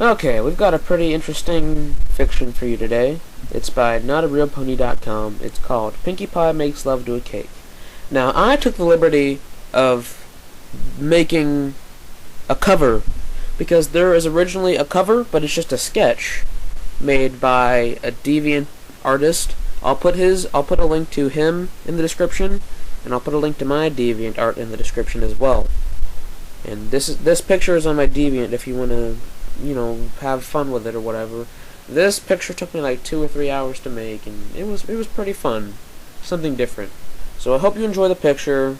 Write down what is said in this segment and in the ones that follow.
Okay, we've got a pretty interesting fiction for you today. It's by notarealpony.com. It's called Pinkie Pie Makes Love to a Cake. Now, I took the liberty of making a cover because there is originally a cover, but it's just a sketch made by a Deviant artist. I'll put a link to him in the description, and I'll put a link to my DeviantArt in the description as well. And this picture is on my Deviant if you want to, have fun with it or whatever. This picture took me like 2 or 3 hours to make, and it was pretty fun, something different. So I hope you enjoy the picture,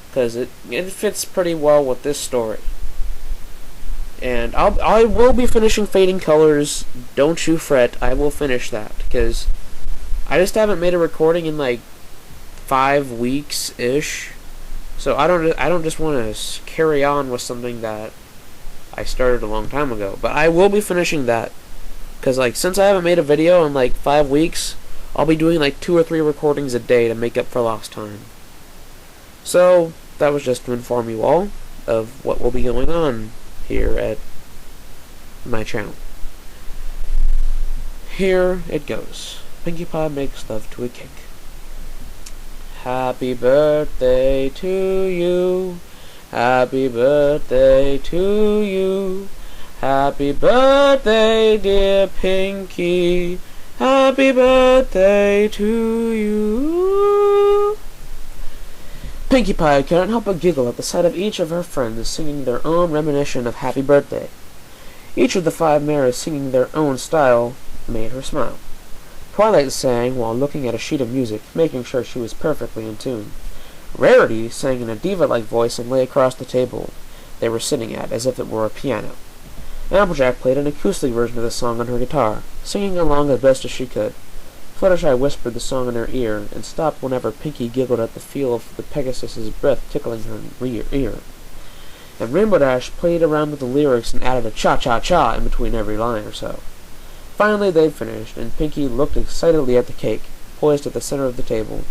because it fits pretty well with this story. And I will be finishing Fading Colors. Don't you fret, I will finish that, because I just haven't made a recording in like 5 weeks ish. So I don't just want to carry on with something that I started a long time ago. But I will be finishing that, because like since I haven't made a video in like 5 weeks, I'll be doing like 2 or 3 recordings a day to make up for lost time. So that was just to inform you all of what will be going on here at my channel. Here it goes. Pinkie Pie makes love to a cake. Happy birthday to you. Happy birthday to you. Happy birthday, dear Pinkie. Happy birthday to you. Pinkie Pie couldn't help but giggle at the sight of each of her friends singing their own reminiscence of Happy Birthday. Each of the 5 mares singing their own style made her smile. Twilight sang while looking at a sheet of music, making sure she was perfectly in tune. Rarity sang in a diva-like voice and lay across the table they were sitting at as if it were a piano. Applejack played an acoustic version of the song on her guitar, singing along as best as she could. Fluttershy whispered the song in her ear, and stopped whenever Pinkie giggled at the feel of the Pegasus's breath tickling her ear. And Rainbow Dash played around with the lyrics and added a cha-cha-cha in between every line or so. Finally they'd finished, and Pinkie looked excitedly at the cake, poised at the center of the table.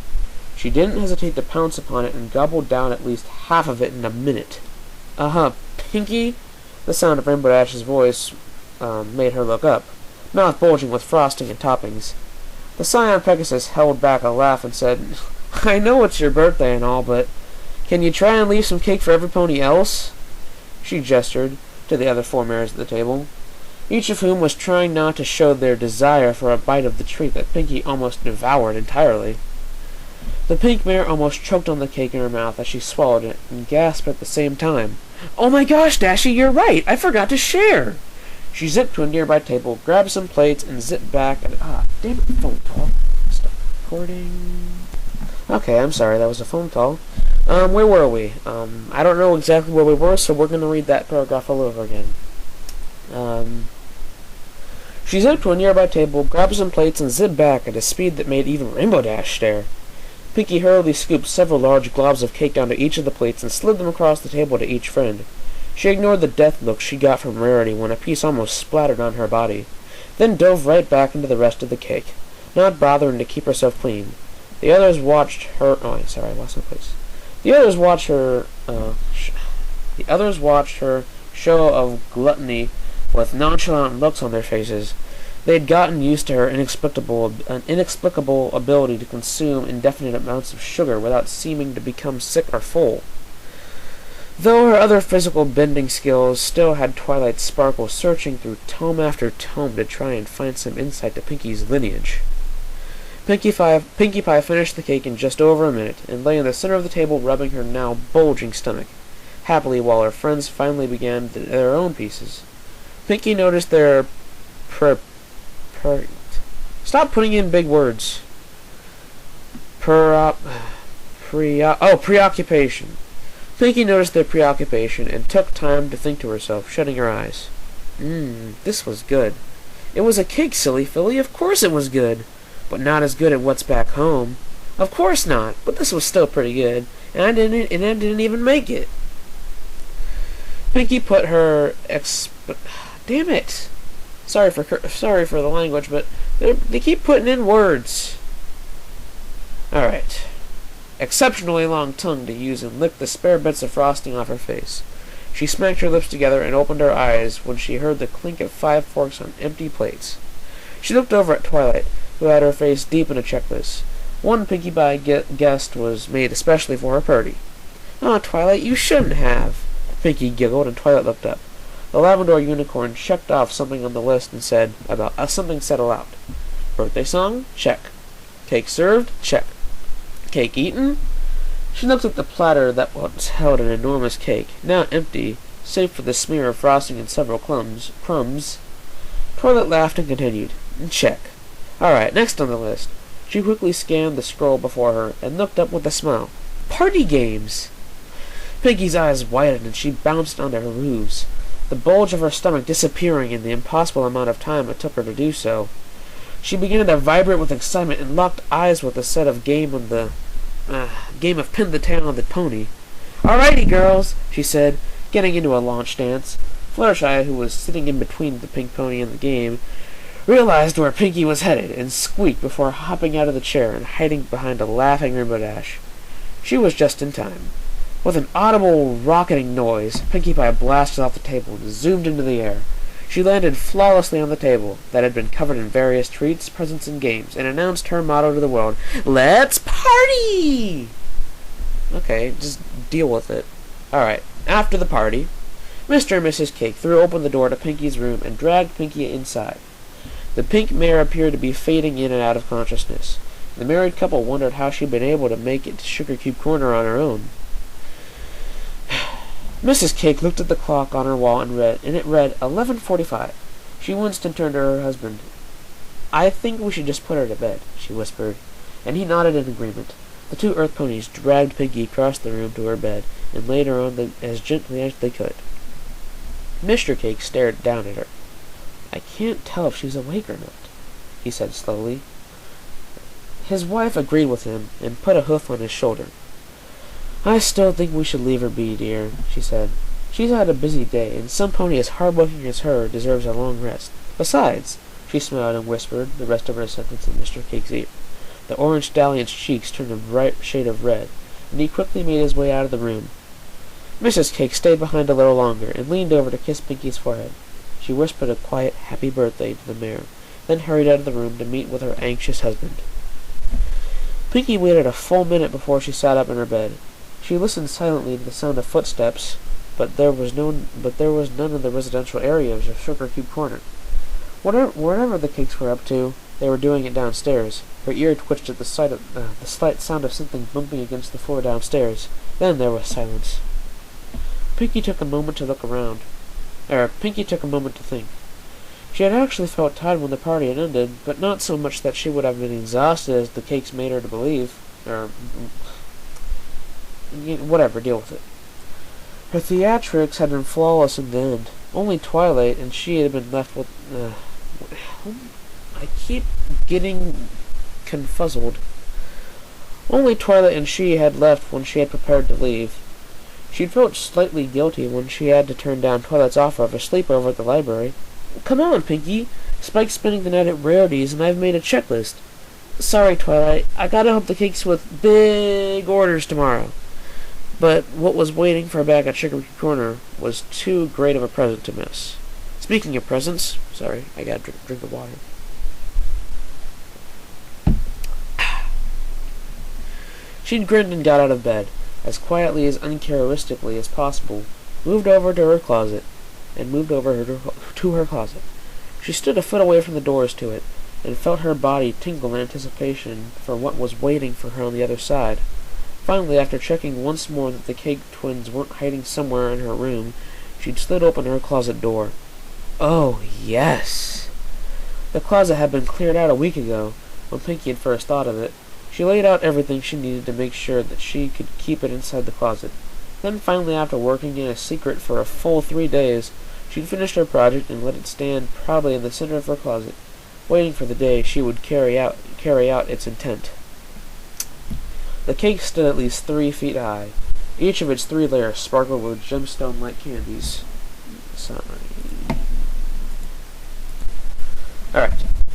She didn't hesitate to pounce upon it and gobbled down at least half of it in a minute. Pinkie? The sound of Rainbow Dash's voice made her look up, mouth bulging with frosting and toppings. The Scion Pegasus held back a laugh and said, I know it's your birthday and all, but can you try and leave some cake for every pony else? She gestured to the other 4 mares at the table, each of whom was trying not to show their desire for a bite of the treat that Pinkie almost devoured entirely. The pink mare almost choked on the cake in her mouth as she swallowed it, and gasped at the same time, Oh my gosh, Dashie, you're right! I forgot to share! She zipped to a nearby table, grabbed some plates, and zipped back and damn it, phone call. Stop recording. Okay, I'm sorry, that was a phone call. Where were we? I don't know exactly where we were, so we're gonna read that paragraph all over again. She zipped to a nearby table, grabbed some plates, and zipped back at a speed that made even Rainbow Dash stare. Pinkie hurriedly scooped several large globs of cake onto each of the plates and slid them across the table to each friend. She ignored the death look she got from Rarity when a piece almost splattered on her body, then dove right back into the rest of the cake, not bothering to keep herself clean. The others watched her. I lost my place. The others watched her show of gluttony with nonchalant looks on their faces. They had gotten used to her inexplicable ability to consume indefinite amounts of sugar without seeming to become sick or full. Though her other physical bending skills still had Twilight Sparkle searching through tome after tome to try and find some insight to Pinkie's lineage. Pinkie Pie finished the cake in just over a minute, and lay in the center of the table rubbing her now bulging stomach, happily while her friends finally began their own pieces. Pinkie noticed their Stop putting in big words. Preoccupation. Pinkie noticed their preoccupation and took time to think to herself, shutting her eyes. This was good. It was a cake, silly filly, of course it was good. But not as good as what's back home. Of course not, but this was still pretty good, and I didn't even make it. Pinkie put her damn it. Sorry for the language, but they keep putting in words. Alright. Exceptionally long tongue to use and lick the spare bits of frosting off her face. She smacked her lips together and opened her eyes when she heard the clink of 5 forks on empty plates. She looked over at Twilight, who had her face deep in a checklist. One Pinkie Pie guest was made especially for her party. "Oh, Twilight, you shouldn't have." Pinkie giggled, and Twilight looked up. The Labrador Unicorn checked off something on the list and said something said aloud. "Birthday song? Check. Cake served? Check. Cake eaten?" She looked at the platter that once held an enormous cake, now empty, save for the smear of frosting and several crumbs. Twilight laughed and continued. "Check. All right, next on the list." She quickly scanned the scroll before her and looked up with a smile. "Party games!" Pinkie's eyes widened and she bounced onto her hooves, the bulge of her stomach disappearing in the impossible amount of time it took her to do so. She began to vibrate with excitement and locked eyes with the set of game of Pin the Tail on the Pony. "Alrighty, girls," she said, getting into a launch dance. Fluttershy, who was sitting in between the pink pony and the game, realized where Pinkie was headed and squeaked before hopping out of the chair and hiding behind a laughing Rainbow Dash. She was just in time. With an audible rocketing noise, Pinkie Pie blasted off the table and zoomed into the air. She landed flawlessly on the table that had been covered in various treats, presents, and games, and announced her motto to the world, "Let's party!" Okay, just deal with it. Alright, after the party, Mr. and Mrs. Cake threw open the door to Pinkie's room and dragged Pinkie inside. The pink mare appeared to be fading in and out of consciousness. The married couple wondered how she'd been able to make it to Sugar Cube Corner on her own. Mrs. Cake looked at the clock on her wall and it read 11:45. She winced and turned to her husband. "I think we should just put her to bed," she whispered, and he nodded in agreement. The 2 Earth Ponies dragged Pinkie across the room to her bed and laid her on as gently as they could. Mr. Cake stared down at her. "I can't tell if she's awake or not," he said slowly. His wife agreed with him and put a hoof on his shoulder. "I still think we should leave her be, dear," she said. "She's had a busy day, and some pony as hard-working as her deserves a long rest. Besides," she smiled and whispered the rest of her sentence in Mr. Cake's ear. The orange stallion's cheeks turned a bright shade of red, and he quickly made his way out of the room. Mrs. Cake stayed behind a little longer and leaned over to kiss Pinkie's forehead. She whispered a quiet happy birthday to the mare, then hurried out of the room to meet with her anxious husband. Pinkie waited a full minute before she sat up in her bed. She listened silently to the sound of footsteps, but there was none in the residential areas of Sugar Cube Corner. Whatever the Cakes were up to, they were doing it downstairs. Her ear twitched at the slight sound of something bumping against the floor downstairs. Then there was silence. Pinkie took a moment to think. She had actually felt tired when the party had ended, but not so much that she would have been exhausted as the Cakes made her to believe. Whatever, deal with it. Her theatrics had been flawless in the end. Only Twilight and she had been left with... I keep getting confuzzled. Only Twilight and she had left when she had prepared to leave. She'd felt slightly guilty when she had to turn down Twilight's offer of a sleepover at the library. "Come on, Pinkie. Spike's spending the night at Rarities, and I've made a checklist." "Sorry, Twilight. I gotta help the Cakes with big orders tomorrow." But what was waiting for her back at Sugar Cube Corner was too great of a present to miss. Speaking of presents, sorry, I gotta drink of water. She'd grinned and got out of bed, as quietly as uncharacteristically as possible, moved over to her closet. She stood a foot away from the doors to it, and felt her body tingle in anticipation for what was waiting for her on the other side. Finally, after checking once more that the Cake twins weren't hiding somewhere in her room, she'd slid open her closet door. Oh, yes! The closet had been cleared out a week ago, when Pinkie had first thought of it. She laid out everything she needed to make sure that she could keep it inside the closet. Then finally, after working in a secret for a full 3 days, she'd finished her project and let it stand proudly in the center of her closet, waiting for the day she would carry out its intent. The cake stood at least 3 feet high. Each of its 3 layers sparkled with gemstone-like candies.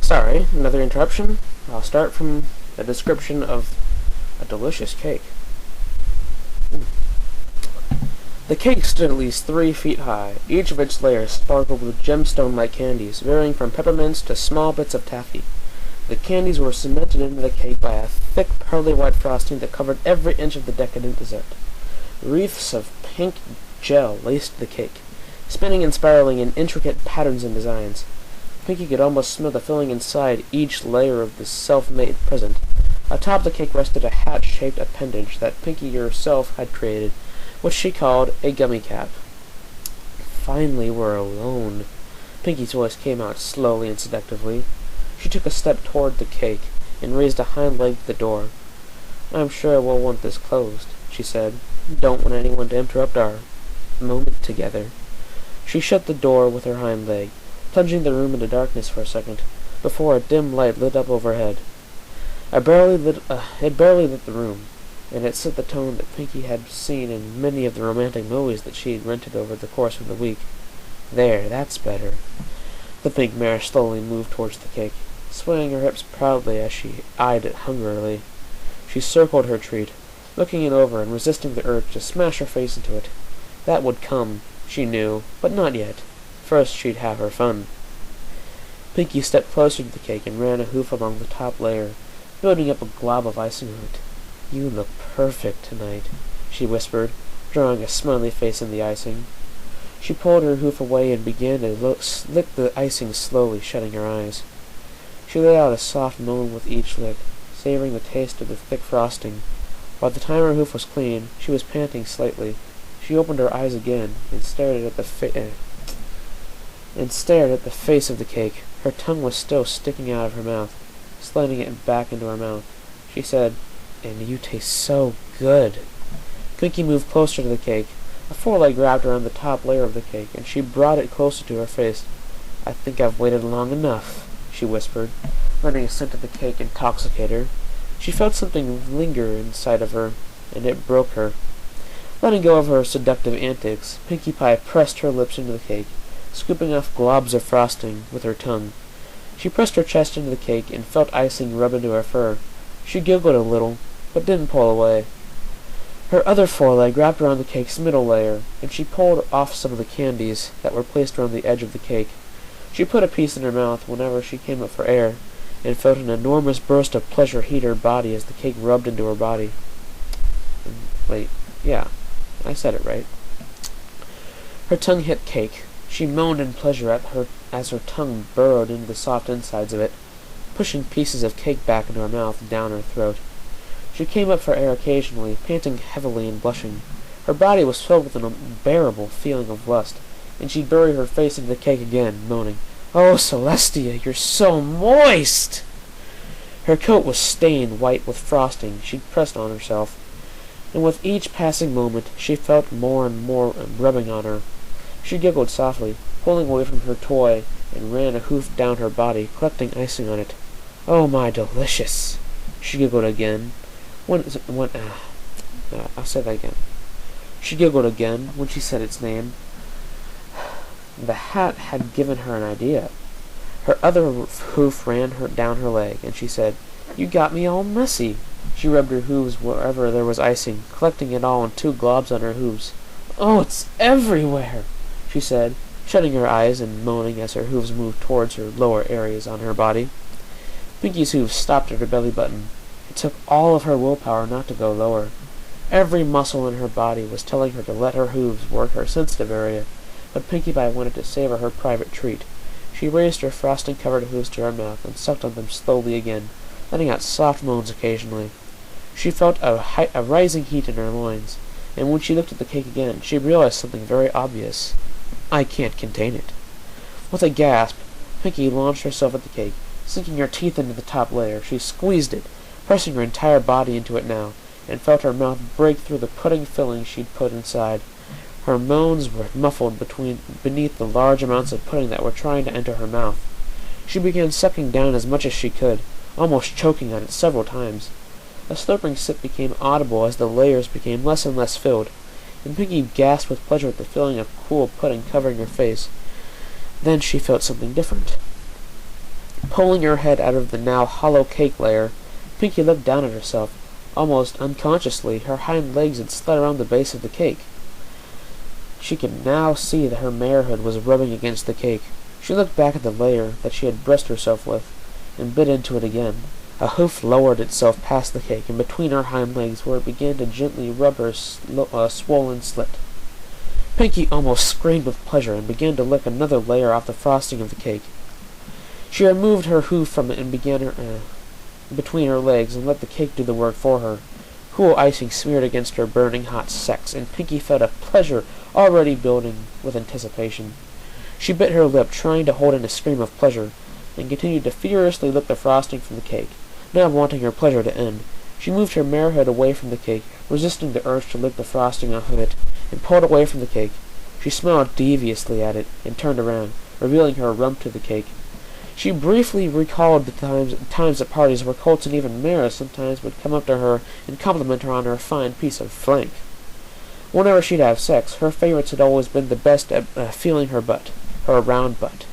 Sorry, another interruption. I'll start from a description of a delicious cake. The cake stood at least 3 feet high. Each of its layers sparkled with gemstone-like candies, varying from peppermints to small bits of taffy. The candies were cemented into the cake by a thick, pearly white frosting that covered every inch of the decadent dessert. Wreaths of pink gel laced the cake, spinning and spiraling in intricate patterns and designs. Pinkie could almost smell the filling inside each layer of the self-made present. Atop the cake rested a hat-shaped appendage that Pinkie herself had created, which she called a gummy cap. Finally we're alone. Pinkie's voice came out slowly and seductively. She took a step toward the cake and raised a hind leg to the door. I'm sure we'll want this closed, she said. Don't want anyone to interrupt our moment together. She shut the door with her hind leg, plunging the room into darkness for a second, before a dim light lit up overhead. It barely lit the room, and it set the tone that Pinkie had seen in many of the romantic movies that she had rented over the course of the week. There, that's better. The pink mare slowly moved towards the cake, swaying her hips proudly as she eyed it hungrily. She circled her treat, looking it over and resisting the urge to smash her face into it. That would come, she knew, but not yet. First she'd have her fun. Pinkie stepped closer to the cake and ran a hoof along the top layer, building up a glob of icing on it. You look perfect tonight, she whispered, drawing a smiley face in the icing. She pulled her hoof away and began to lick the icing slowly, shutting her eyes. She let out a soft moan with each lick, savoring the taste of the thick frosting. By the time her hoof was clean, she was panting slightly. She opened her eyes again and stared at the face of the cake. Her tongue was still sticking out of her mouth, sliding it back into her mouth. She said, "And you taste so good." Pinkie moved closer to the cake. A foreleg wrapped around the top layer of the cake, and she brought it closer to her face. I think I've waited long enough, she whispered, letting a scent of the cake intoxicate her. She felt something linger inside of her, and it broke her. Letting go of her seductive antics, Pinkie Pie pressed her lips into the cake, scooping off globs of frosting with her tongue. She pressed her chest into the cake and felt icing rub into her fur. She giggled a little, but didn't pull away. Her other foreleg wrapped around the cake's middle layer, and she pulled off some of the candies that were placed around the edge of the cake. She put a piece in her mouth whenever she came up for air, and felt an enormous burst of pleasure heat her body as the cake rubbed into her body. Wait, yeah, I said it right. Her tongue hit cake. She moaned in pleasure as her tongue burrowed into the soft insides of it, pushing pieces of cake back into her mouth and down her throat. She came up for air occasionally, panting heavily and blushing. Her body was filled with an unbearable feeling of lust, and she buried her face into the cake again, moaning, "Oh, Celestia, you're so moist!" Her coat was stained white with frosting she'd pressed on herself, and with each passing moment she felt more and more rubbing on her. She giggled softly, pulling away from her toy, and ran a hoof down her body, collecting icing on it. "Oh, my delicious!" She giggled again. I'll say that again. She giggled again when she said its name. The hat had given her an idea. Her other hoof ran down her leg, and she said, "You got me all messy." She rubbed her hooves wherever there was icing, collecting it all in 2 globs on her hooves. "Oh, it's everywhere," she said, shutting her eyes and moaning as her hooves moved towards her lower areas on her body. Pinkie's hooves stopped at her belly button. It took all of her willpower not to go lower. Every muscle in her body was telling her to let her hooves work her sensitive area, but Pinkie Pie wanted to savor her private treat. She raised her frosting-covered hooves to her mouth and sucked on them slowly again, letting out soft moans occasionally. She felt a rising heat in her loins, and when she looked at the cake again, she realized something very obvious. I can't contain it. With a gasp, Pinkie launched herself at the cake, sinking her teeth into the top layer. She squeezed it, pressing her entire body into it now, and felt her mouth break through the pudding filling she'd put inside. Her moans were muffled beneath the large amounts of pudding that were trying to enter her mouth. She began sucking down as much as she could, almost choking on it several times. A slurping sip became audible as the layers became less and less filled, and Pinkie gasped with pleasure at the feeling of cool pudding covering her face. Then she felt something different. Pulling her head out of the now hollow cake layer, Pinkie looked down at herself. Almost unconsciously, her hind legs had slid around the base of the cake. She could now see that her marehood was rubbing against the cake. She looked back at the layer that she had brushed herself with, and bit into it again. A hoof lowered itself past the cake, and between her hind legs, where it began to gently rub her swollen slit. Pinkie almost screamed with pleasure, and began to lick another layer off the frosting of the cake. She removed her hoof from it and began her between her legs, and let the cake do the work for her. Cool icing smeared against her burning hot sex, and Pinkie felt a pleasure already building with anticipation. She bit her lip, trying to hold in a scream of pleasure, and continued to furiously lick the frosting from the cake, not wanting her pleasure to end. She moved her marehood away from the cake, resisting the urge to lick the frosting off of it, and pulled away from the cake. She smiled deviously at it, and turned around, revealing her rump to the cake. She briefly recalled the times at parties where colts and even mares sometimes would come up to her and compliment her on her fine piece of flank. Whenever she'd have sex, her favorites had always been the best at feeling her butt, her round butt,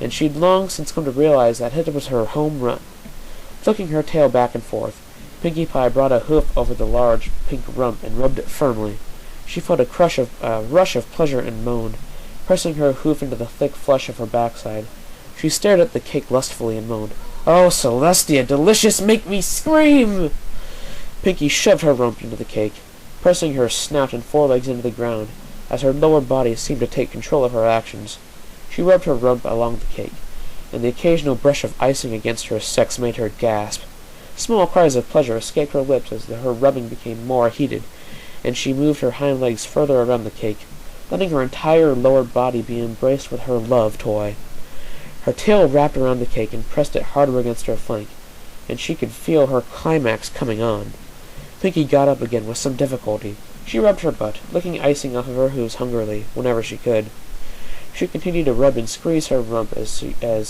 and she'd long since come to realize that it was her home run. Flicking her tail back and forth, Pinkie Pie brought a hoof over the large pink rump and rubbed it firmly. She felt a rush of pleasure and moaned, pressing her hoof into the thick flesh of her backside. She stared at the cake lustfully and moaned, "Oh, Celestia, delicious, make me scream!" Pinkie shoved her rump into the cake, pressing her snout and forelegs into the ground, as her lower body seemed to take control of her actions. She rubbed her rump along the cake, and the occasional brush of icing against her sex made her gasp. Small cries of pleasure escaped her lips as her rubbing became more heated, and she moved her hind legs further around the cake, letting her entire lower body be embraced with her love toy. Her tail wrapped around the cake and pressed it harder against her flank, and she could feel her climax coming on. Pinkie got up again with some difficulty. She rubbed her butt, licking icing off of her hooves hungrily, whenever she could. She continued to rub and squeeze her rump as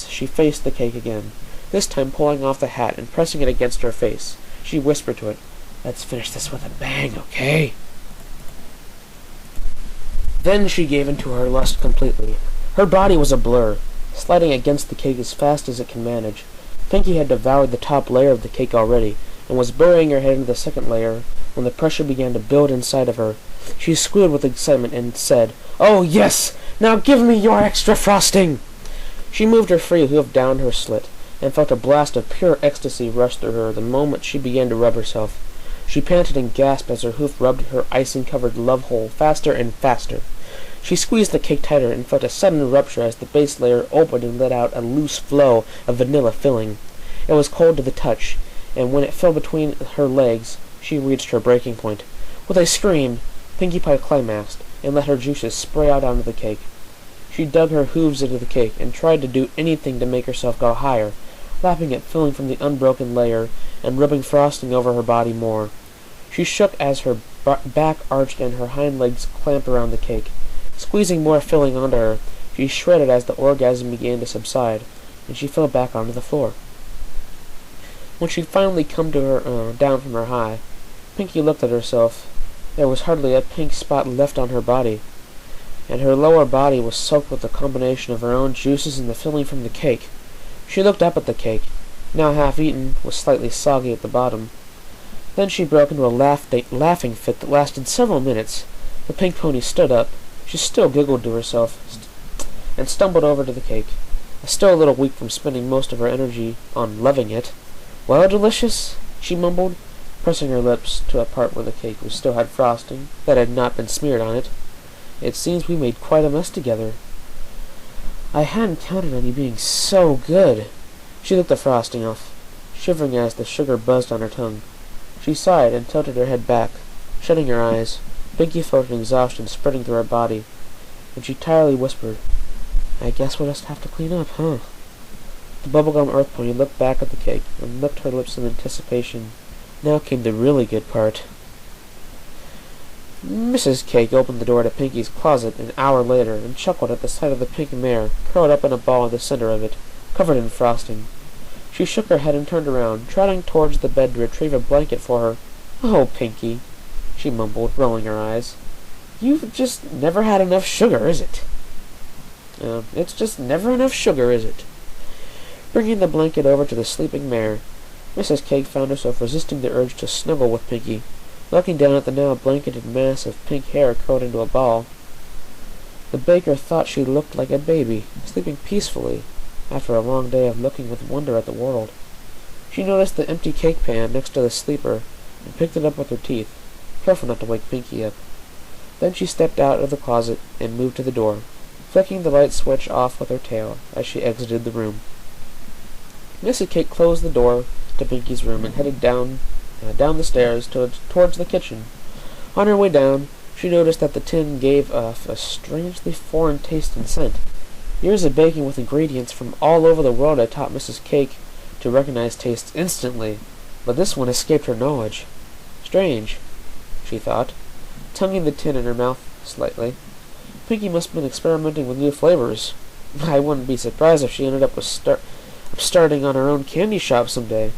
she faced the cake again, this time pulling off the hat and pressing it against her face. She whispered to it, "Let's finish this with a bang, okay?" Then she gave into her lust completely. Her body was a blur, sliding against the cake as fast as it could manage. Pinkie had devoured the top layer of the cake already, and was burying her head into the second layer when the pressure began to build inside of her. She squealed with excitement and said, "Oh, yes! Now give me your extra frosting!" She moved her free hoof down her slit, and felt a blast of pure ecstasy rush through her the moment she began to rub herself. She panted and gasped as her hoof rubbed her icing-covered love hole faster and faster. She squeezed the cake tighter and felt a sudden rupture as the base layer opened and let out a loose flow of vanilla filling. It was cold to the touch, and when it fell between her legs, she reached her breaking point. With a scream, Pinkie Pie climaxed, and let her juices spray out onto the cake. She dug her hooves into the cake, and tried to do anything to make herself go higher, lapping at filling from the unbroken layer, and rubbing frosting over her body more. She shook as her back arched and her hind legs clamped around the cake. Squeezing more filling onto her, she shredded as the orgasm began to subside, and she fell back onto the floor. When she'd finally come to her down from her high, Pinkie looked at herself. There was hardly a pink spot left on her body, and her lower body was soaked with the combination of her own juices and the filling from the cake. She looked up at the cake, now half-eaten, was slightly soggy at the bottom. Then she broke into a laughing fit that lasted several minutes. The pink pony stood up. She still giggled to herself, and stumbled over to the cake, still a little weak from spending most of her energy on loving it. "Well, delicious?" she mumbled, pressing her lips to a part where the cake still had frosting that had not been smeared on it. "It seems we made quite a mess together. I hadn't counted on you being so good." She licked the frosting off, shivering as the sugar buzzed on her tongue. She sighed and tilted her head back, shutting her eyes. Pinkie felt an exhaustion spreading through her body, and she tiredly whispered, "I guess we'll just have to clean up, huh?" The bubblegum earth pony looked back at the cake and licked her lips in anticipation. Now came the really good part. Mrs. Cake opened the door to Pinkie's closet an hour later and chuckled at the sight of the pink mare curled up in a ball in the center of it, covered in frosting. She shook her head and turned around, trotting towards the bed to retrieve a blanket for her. "Oh, Pinkie," she mumbled, rolling her eyes. "You've just never had enough sugar, is it?" It's just never enough sugar, is it?" Bringing the blanket over to the sleeping mare, Mrs. Cake found herself resisting the urge to snuggle with Pinkie, looking down at the now blanketed mass of pink hair curled into a ball. The baker thought she looked like a baby, sleeping peacefully, after a long day of looking with wonder at the world. She noticed the empty cake pan next to the sleeper, and picked it up with her teeth, careful not to wake Pinkie up. Then she stepped out of the closet and moved to the door, flicking the light switch off with her tail as she exited the room. Mrs. Cake closed the door to Pinkie's room and headed down the stairs towards the kitchen. On her way down, she noticed that the tin gave off a strangely foreign taste and scent. Years of baking with ingredients from all over the world had taught Mrs. Cake to recognize tastes instantly, but this one escaped her knowledge. Strange, she thought, tonguing the tin in her mouth slightly. Pinkie must have been experimenting with new flavors. I wouldn't be surprised if she ended up starting on her own candy shop someday.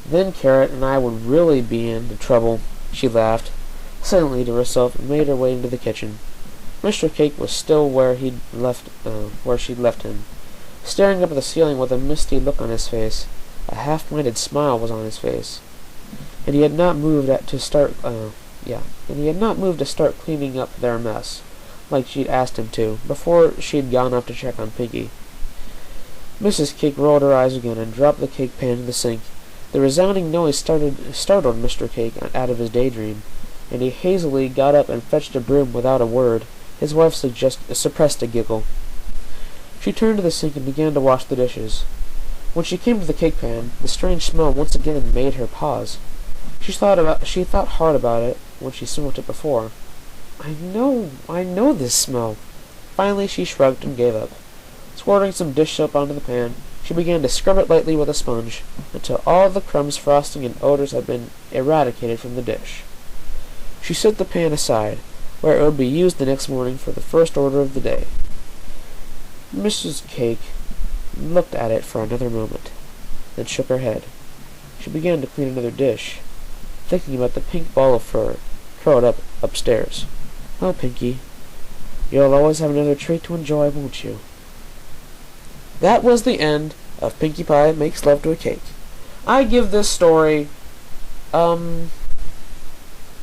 Then Carrot and I would really be into trouble, she laughed silently to herself and made her way into the kitchen. Mr. Cake was still where she'd left him, staring up at the ceiling with a misty look on his face. A half-minded smile was on his face, and he had not moved to start cleaning up their mess, like she'd asked him to, before she'd gone up to check on Pinkie. Mrs. Cake rolled her eyes again and dropped the cake pan in the sink. The resounding noise startled Mr. Cake out of his daydream, and he hazily got up and fetched a broom without a word. His wife suppressed a giggle. She turned to the sink and began to wash the dishes. When she came to the cake pan, the strange smell once again made her pause. She thought hard about it when she smelt it before. I know this smell. Finally she shrugged and gave up. Squirting some dish soap onto the pan, she began to scrub it lightly with a sponge, until all the crumbs, frosting, and odors had been eradicated from the dish. She set the pan aside, where it would be used the next morning for the first order of the day. Mrs. Cake looked at it for another moment, then shook her head. She began to clean another dish, thinking about the pink ball of fur curled up upstairs. Oh, Pinkie, you'll always have another treat to enjoy, won't you? That was the end of Pinkie Pie Makes Love to a Cake. I give this story 10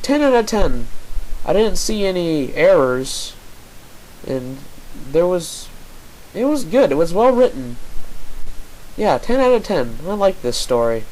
out of 10. I didn't see any errors, and it was good. It was well written. Yeah, 10 out of 10. I like this story.